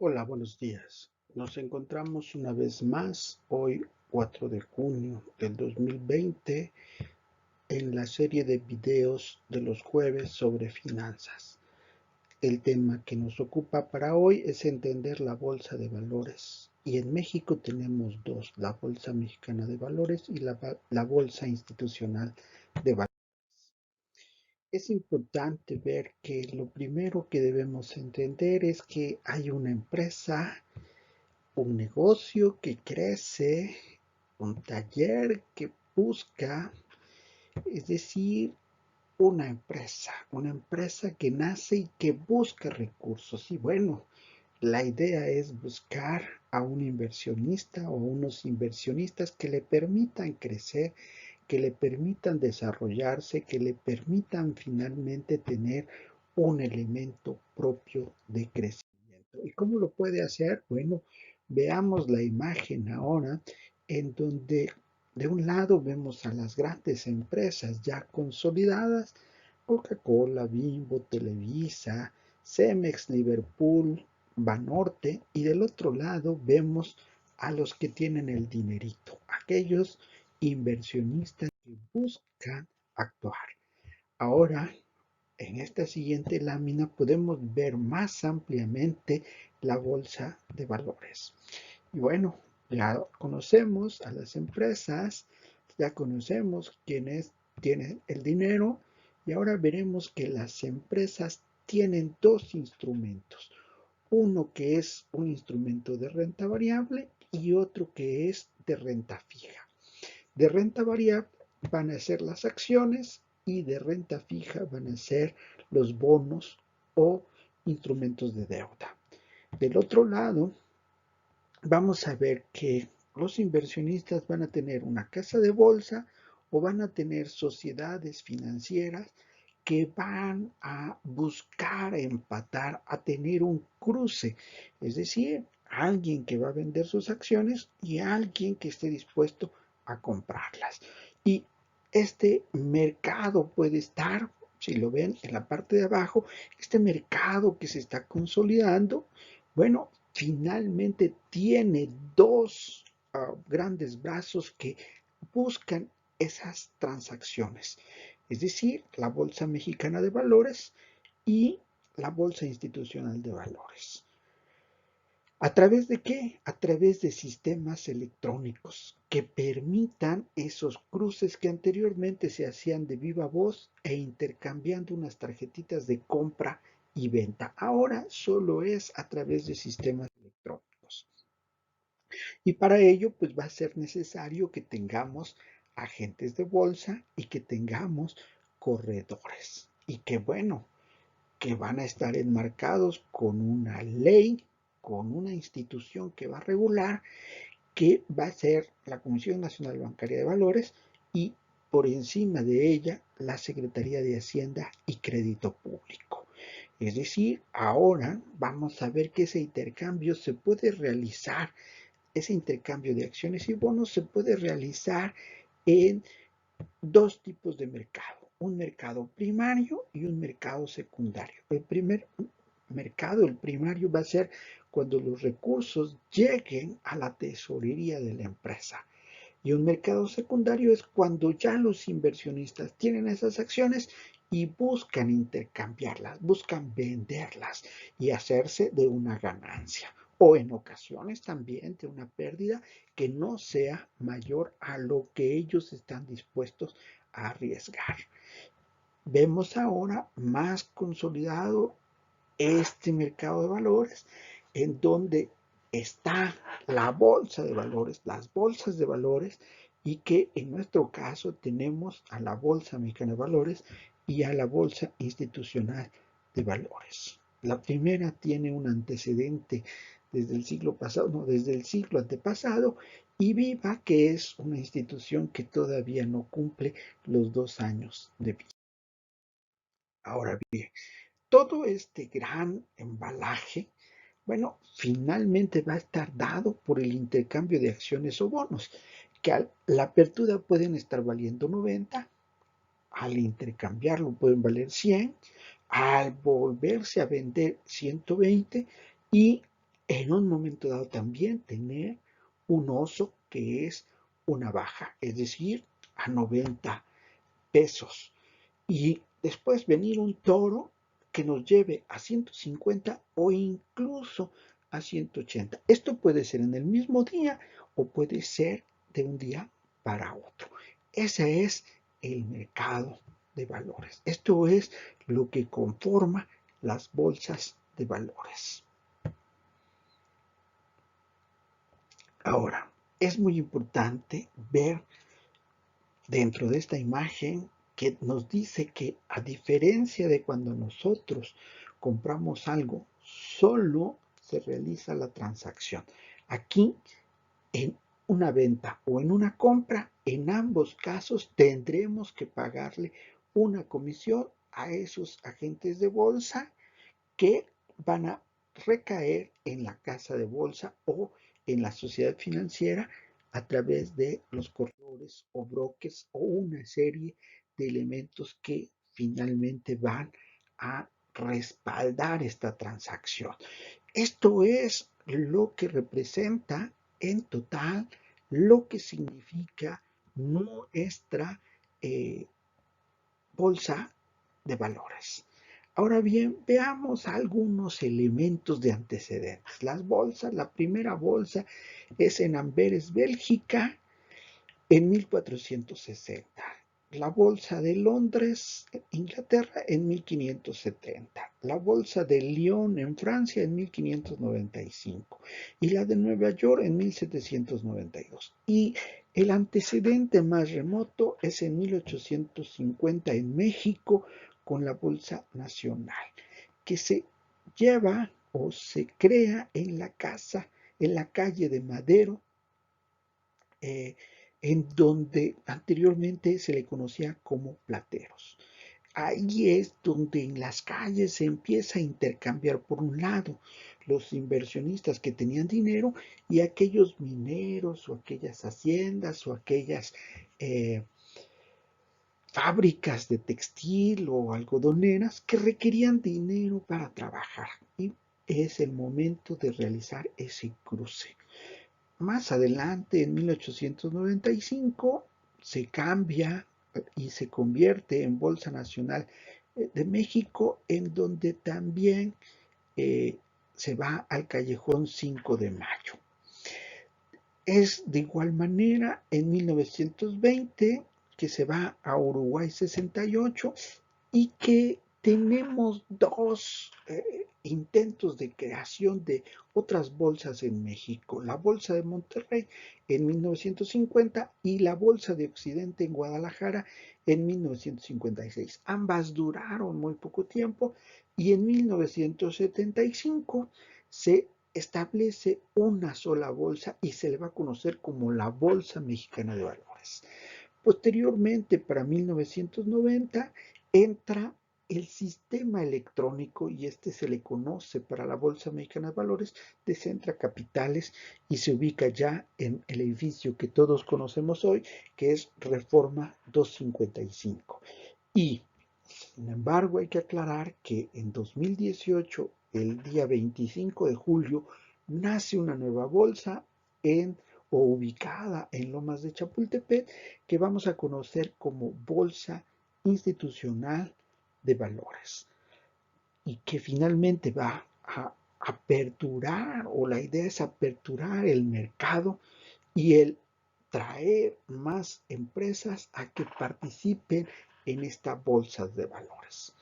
Hola, buenos días. Nos encontramos una vez más hoy, 4 de junio del 2020, en la serie de videos de los jueves sobre finanzas. El tema que nos ocupa para hoy es entender la bolsa de valores. Y en México tenemos dos, la Bolsa Mexicana de Valores y la Bolsa Institucional de Valores. Es importante ver que lo primero que debemos entender es que hay una empresa, un negocio que crece, un taller que busca, es decir, una empresa que nace y que busca recursos. Y bueno, la idea es buscar a un inversionista o unos inversionistas que le permitan crecer, que le permitan desarrollarse, que le permitan finalmente tener un elemento propio de crecimiento. ¿Y cómo lo puede hacer? Bueno, veamos la imagen ahora en donde de un lado vemos a las grandes empresas ya consolidadas, Coca-Cola, Bimbo, Televisa, Cemex, Liverpool, Banorte, y del otro lado vemos a los que tienen el dinerito, aquellos inversionistas que buscan actuar. Ahora, en esta siguiente lámina podemos ver más ampliamente la bolsa de valores. Y bueno, ya conocemos a las empresas, ya conocemos quiénes tienen el dinero y ahora veremos que las empresas tienen dos instrumentos. Uno que es un instrumento de renta variable y otro que es de renta fija. De renta variable van a ser las acciones y de renta fija van a ser los bonos o instrumentos de deuda. Del otro lado, vamos a ver que los inversionistas van a tener una casa de bolsa o van a tener sociedades financieras que van a buscar empatar, a tener un cruce, es decir, alguien que va a vender sus acciones y alguien que esté dispuesto a comprarlas. Y este mercado puede estar, si lo ven en la parte de abajo, este mercado que se está consolidando, bueno, finalmente tiene dos grandes brazos que buscan esas transacciones, es decir, la Bolsa Mexicana de Valores y la Bolsa Institucional de Valores. ¿A través de qué? A través de sistemas electrónicos que permitan esos cruces que anteriormente se hacían de viva voz e intercambiando unas tarjetitas de compra y venta. Ahora solo es a través de sistemas electrónicos. Y para ello, pues va a ser necesario que tengamos agentes de bolsa y que tengamos corredores. Y que bueno, que van a estar enmarcados con una ley, con una institución que va a regular, que va a ser la Comisión Nacional Bancaria de Valores y por encima de ella la Secretaría de Hacienda y Crédito Público. Es decir, ahora vamos a ver que ese intercambio se puede realizar, ese intercambio de acciones y bonos se puede realizar en dos tipos de mercado, un mercado primario y un mercado secundario. El primer mercado, el primario, va a ser cuando los recursos lleguen a la tesorería de la empresa. Y un mercado secundario es cuando ya los inversionistas tienen esas acciones y buscan intercambiarlas, buscan venderlas y hacerse de una ganancia o en ocasiones también de una pérdida que no sea mayor a lo que ellos están dispuestos a arriesgar. Vemos ahora más consolidado este mercado de valores en donde está la bolsa de valores, las bolsas de valores, y que en nuestro caso tenemos a la Bolsa Mexicana de Valores y a la Bolsa Institucional de Valores. La primera tiene un antecedente desde el siglo pasado, no, desde el siglo antepasado, y Viva, que es una institución que todavía no cumple los 2 años de vida. Ahora bien, todo este gran embalaje, bueno, finalmente va a estar dado por el intercambio de acciones o bonos, que a la apertura pueden estar valiendo 90, al intercambiarlo pueden valer 100, al volverse a vender 120 y en un momento dado también tener un oso que es una baja, es decir, a 90 pesos. Y después venir un toro que nos lleve a 150 o incluso a 180. Esto puede ser en el mismo día o puede ser de un día para otro. Ese es el mercado de valores. Esto es lo que conforma las bolsas de valores. Ahora, es muy importante ver dentro de esta imagen que nos dice que a diferencia de cuando nosotros compramos algo, solo se realiza la transacción. Aquí, en una venta o en una compra, en ambos casos tendremos que pagarle una comisión a esos agentes de bolsa que van a recaer en la casa de bolsa o en la sociedad financiera a través de los corredores o brokers o una serie de elementos que finalmente van a respaldar esta transacción. Esto es lo que representa en total lo que significa nuestra eh, bolsa de valores. Ahora bien, veamos algunos elementos de antecedentes. Las bolsas, la primera bolsa es en Amberes, Bélgica, en 1460. La bolsa de Londres, Inglaterra, en 1570. La bolsa de Lyon, en Francia, en 1595. Y la de Nueva York, en 1792. Y el antecedente más remoto es en 1850 en México, con la Bolsa Nacional, que se lleva o se crea en la casa, en la calle de Madero, eh, en donde anteriormente se le conocía como plateros. Ahí es donde en las calles se empieza a intercambiar, por un lado, los inversionistas que tenían dinero y aquellos mineros o aquellas haciendas o aquellas fábricas de textil o algodoneras que requerían dinero para trabajar. Y es el momento de realizar ese cruce. Más adelante, en 1895, se cambia y se convierte en Bolsa Nacional de México, en donde también se va al callejón 5 de Mayo. Es de igual manera en 1920 que se va a Uruguay 68 y que tenemos dos intentos de creación de otras bolsas en México, la Bolsa de Monterrey en 1950 y la Bolsa de Occidente en Guadalajara en 1956. Ambas duraron muy poco tiempo y en 1975 se establece una sola bolsa y se le va a conocer como la Bolsa Mexicana de Valores. Posteriormente, para 1990, entra el sistema electrónico y este se le conoce para la Bolsa Mexicana de Valores de Centra Capitales y se ubica ya en el edificio que todos conocemos hoy, que es Reforma 255. Y, sin embargo, hay que aclarar que en 2018, el día 25 de julio, nace una nueva bolsa en o ubicada en Lomas de Chapultepec, que vamos a conocer como Bolsa Institucional de Valores y que finalmente va a aperturar, o la idea es aperturar el mercado y el traer más empresas a que participen en esta bolsa de valores.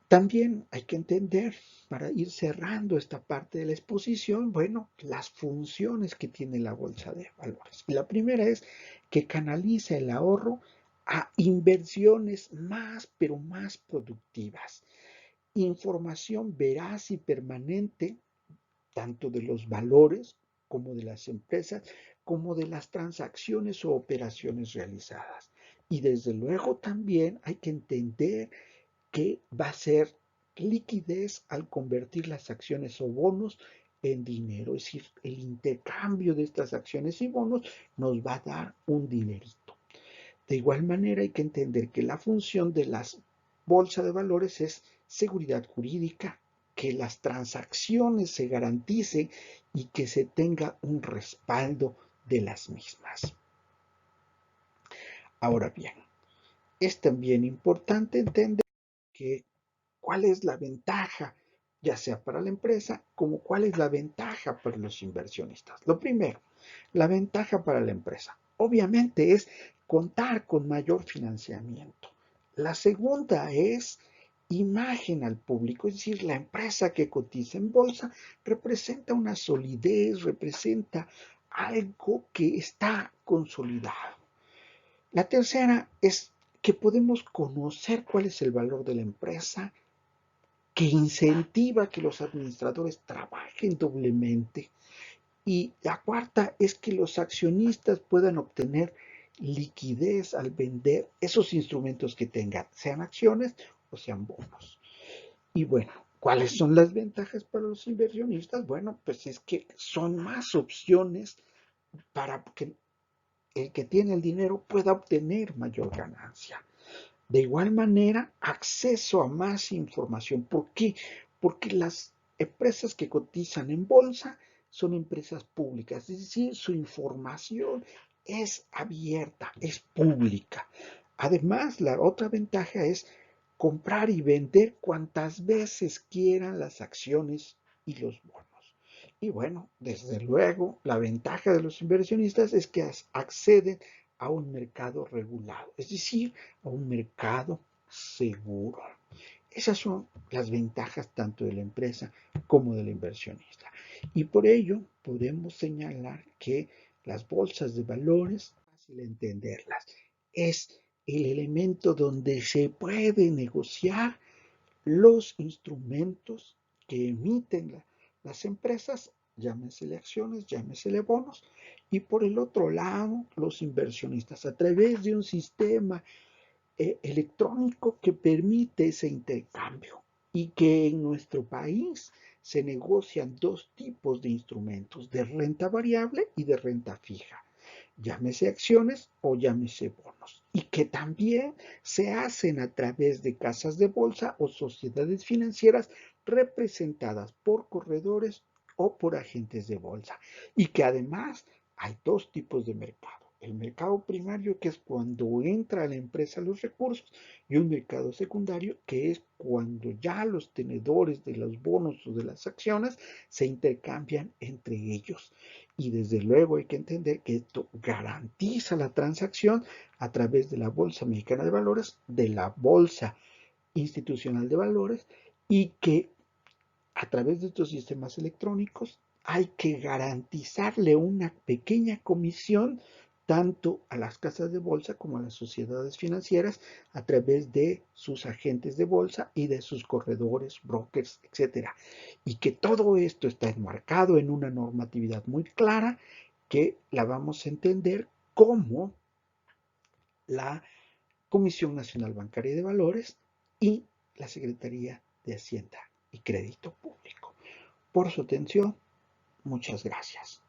También hay que entender, para ir cerrando esta parte de la exposición, bueno, las funciones que tiene la bolsa de valores. La primera es que canaliza el ahorro a inversiones más, pero más productivas. Información veraz y permanente, tanto de los valores como de las empresas, como de las transacciones o operaciones realizadas. Y desde luego también hay que entender que va a ser liquidez al convertir las acciones o bonos en dinero. Es decir, el intercambio de estas acciones y bonos nos va a dar un dinerito. De igual manera, hay que entender que la función de las bolsas de valores es seguridad jurídica, que las transacciones se garanticen y que se tenga un respaldo de las mismas. Ahora bien, es también importante entender que cuál es la ventaja, ya sea para la empresa, como cuál es la ventaja para los inversionistas. Lo primero, la ventaja para la empresa, obviamente, es contar con mayor financiamiento. La segunda es imagen al público, es decir, la empresa que cotiza en bolsa representa una solidez, representa algo que está consolidado. La tercera es que podemos conocer cuál es el valor de la empresa, que incentiva que los administradores trabajen doblemente. Y la cuarta es que los accionistas puedan obtener liquidez al vender esos instrumentos que tengan, sean acciones o sean bonos. Y bueno, ¿cuáles son las ventajas para los inversionistas? Bueno, pues es que son más opciones para que el que tiene el dinero pueda obtener mayor ganancia. De igual manera, acceso a más información. ¿Por qué? Porque las empresas que cotizan en bolsa son empresas públicas, es decir, su información es abierta, es pública. Además, la otra ventaja es comprar y vender cuantas veces quieran las acciones y los bonos. Y bueno, desde luego, la ventaja de los inversionistas es que acceden a un mercado regulado, es decir, a un mercado seguro. Esas son las ventajas tanto de la empresa como del inversionista. Y por ello podemos señalar que las bolsas de valores, es fácil entenderlas, es el elemento donde se puede negociar los instrumentos que emiten las empresas, llámesele acciones, llámesele bonos, y por el otro lado, los inversionistas, a través de un sistema electrónico que permite ese intercambio y que en nuestro país se negocian dos tipos de instrumentos, de renta variable y de renta fija, llámese acciones o llámese bonos, y que también se hacen a través de casas de bolsa o sociedades financieras representadas por corredores o por agentes de bolsa, y que además hay dos tipos de mercado. El mercado primario, que es cuando entra a la empresa los recursos, y un mercado secundario, que es cuando ya los tenedores de los bonos o de las acciones se intercambian entre ellos. Y desde luego hay que entender que esto garantiza la transacción a través de la Bolsa Mexicana de Valores, de la Bolsa Institucional de Valores, y que a través de estos sistemas electrónicos hay que garantizarle una pequeña comisión tanto a las casas de bolsa como a las sociedades financieras a través de sus agentes de bolsa y de sus corredores, brokers, etc. Y que todo esto está enmarcado en una normatividad muy clara que la vamos a entender como la Comisión Nacional Bancaria de Valores y la Secretaría de Hacienda y Crédito Público. Por su atención, muchas gracias.